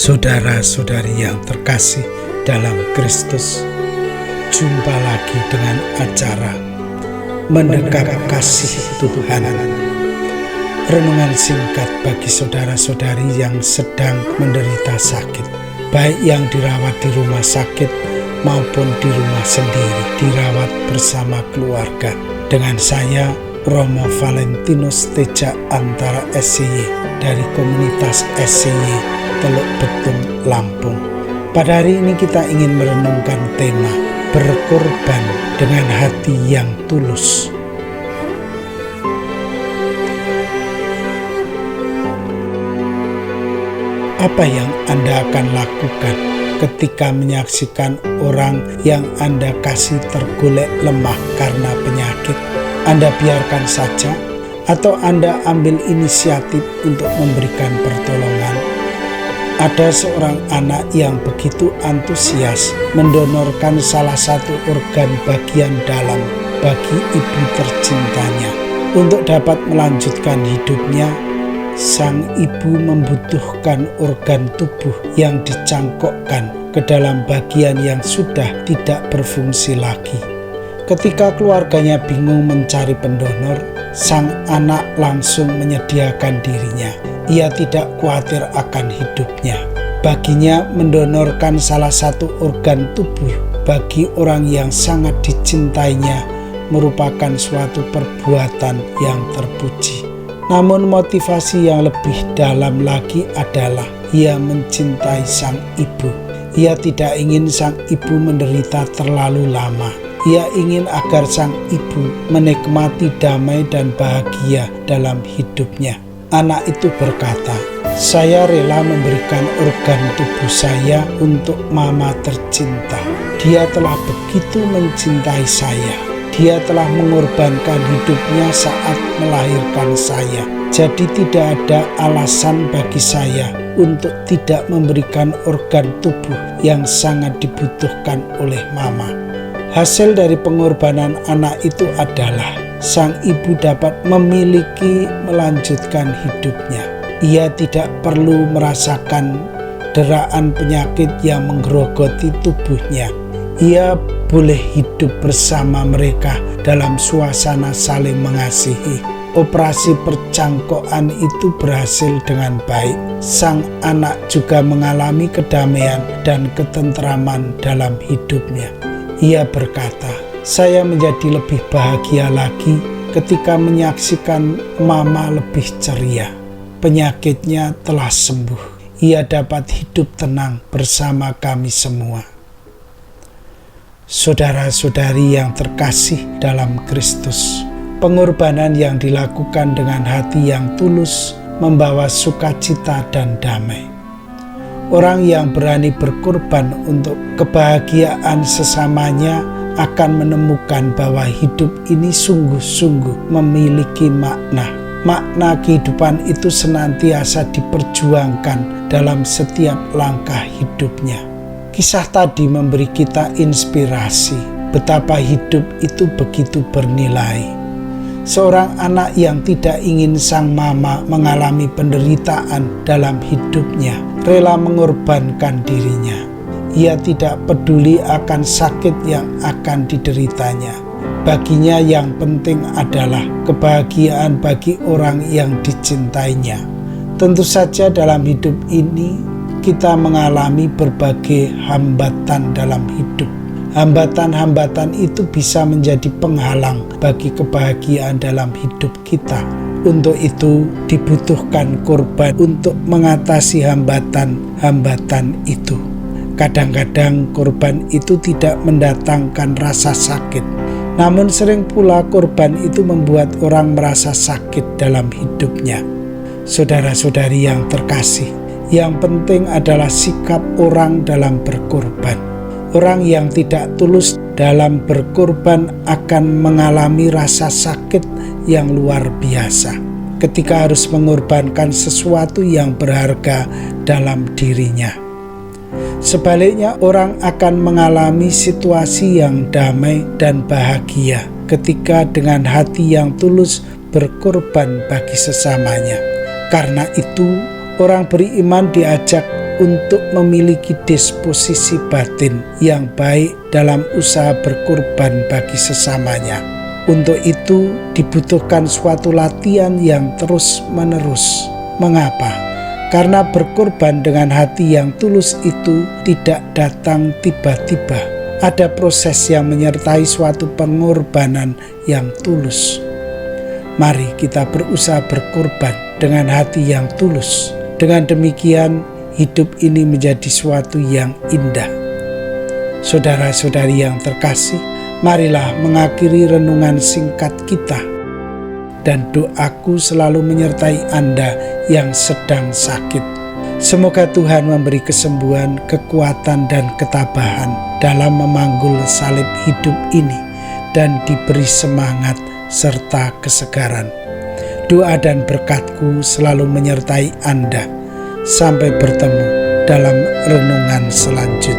Saudara-saudari yang terkasih dalam Kristus, jumpa lagi dengan acara Mendekat Kasih Tuhan. Renungan singkat bagi saudara-saudari yang sedang menderita sakit, baik yang dirawat di rumah sakit maupun di rumah sendiri, dirawat bersama keluarga. Dengan saya, Romo Valentinus Teja Antara SCY dari komunitas SCY Teluk Betung, Lampung. Pada hari ini kita ingin merenungkan tema berkorban dengan hati yang tulus. Apa yang Anda akan lakukan ketika menyaksikan orang yang Anda kasih tergolek lemah karena penyakit? Anda biarkan saja atau Anda ambil inisiatif untuk memberikan pertolongan? Ada seorang anak yang begitu antusias mendonorkan salah satu organ bagian dalam bagi ibu tercintanya. Untuk dapat melanjutkan hidupnya, sang ibu membutuhkan organ tubuh yang dicangkokkan ke dalam bagian yang sudah tidak berfungsi lagi. Ketika keluarganya bingung mencari pendonor, sang anak langsung menyediakan dirinya. Ia tidak khawatir akan hidupnya. Baginya, mendonorkan salah satu organ tubuh bagi orang yang sangat dicintainya merupakan suatu perbuatan yang terpuji. Namun motivasi yang lebih dalam lagi adalah ia mencintai sang ibu. Ia tidak ingin sang ibu menderita terlalu lama. Ia ingin agar sang ibu menikmati damai dan bahagia dalam hidupnya. Anak itu berkata, "Saya rela memberikan organ tubuh saya untuk mama tercinta. Dia telah begitu mencintai saya. Dia telah mengorbankan hidupnya saat melahirkan saya. Jadi tidak ada alasan bagi saya untuk tidak memberikan organ tubuh yang sangat dibutuhkan oleh mama." Hasil dari pengorbanan anak itu adalah sang ibu dapat memiliki melanjutkan hidupnya. Ia tidak perlu merasakan deraan penyakit yang menggerogoti tubuhnya. Ia boleh hidup bersama mereka dalam suasana saling mengasihi. Operasi percangkokan itu berhasil dengan baik. Sang anak juga mengalami kedamaian dan ketentraman dalam hidupnya. Ia berkata, "Saya menjadi lebih bahagia lagi ketika menyaksikan mama lebih ceria. Penyakitnya telah sembuh. Ia dapat hidup tenang bersama kami semua." Saudara-saudari yang terkasih dalam Kristus, pengorbanan yang dilakukan dengan hati yang tulus membawa sukacita dan damai. Orang yang berani berkorban untuk kebahagiaan sesamanya akan menemukan bahwa hidup ini sungguh-sungguh memiliki makna. Makna kehidupan itu senantiasa diperjuangkan dalam setiap langkah hidupnya. Kisah tadi memberi kita inspirasi betapa hidup itu begitu bernilai. Seorang anak yang tidak ingin sang mama mengalami penderitaan dalam hidupnya rela mengorbankan dirinya. Ia tidak peduli akan sakit yang akan dideritanya. Baginya yang penting adalah kebahagiaan bagi orang yang dicintainya. Tentu saja dalam hidup ini kita mengalami berbagai hambatan dalam hidup. Hambatan-hambatan itu bisa menjadi penghalang bagi kebahagiaan dalam hidup kita. Untuk itu dibutuhkan korban untuk mengatasi hambatan-hambatan itu. Kadang-kadang korban itu tidak mendatangkan rasa sakit. Namun sering pula korban itu membuat orang merasa sakit dalam hidupnya. Saudara-saudari yang terkasih, yang penting adalah sikap orang dalam berkorban. Orang yang tidak tulus dalam berkorban akan mengalami rasa sakit yang luar biasa ketika harus mengorbankan sesuatu yang berharga dalam dirinya. Sebaliknya, orang akan mengalami situasi yang damai dan bahagia ketika dengan hati yang tulus berkorban bagi sesamanya. Karena itu, orang beriman diajak untuk memiliki disposisi batin yang baik dalam usaha berkorban bagi sesamanya. Untuk itu dibutuhkan suatu latihan yang terus-menerus. Mengapa? Karena berkorban dengan hati yang tulus itu tidak datang tiba-tiba. Ada proses yang menyertai suatu pengorbanan yang tulus. Mari kita berusaha berkorban dengan hati yang tulus. Dengan demikian, hidup ini menjadi suatu yang indah. Saudara-saudari yang terkasih, marilah mengakhiri renungan singkat kita. Dan doaku selalu menyertai Anda yang sedang sakit. Semoga Tuhan memberi kesembuhan, kekuatan, dan ketabahan dalam memanggul salib hidup ini dan diberi semangat serta kesegaran. Doa dan berkatku selalu menyertai Anda. Sampai bertemu dalam renungan selanjutnya.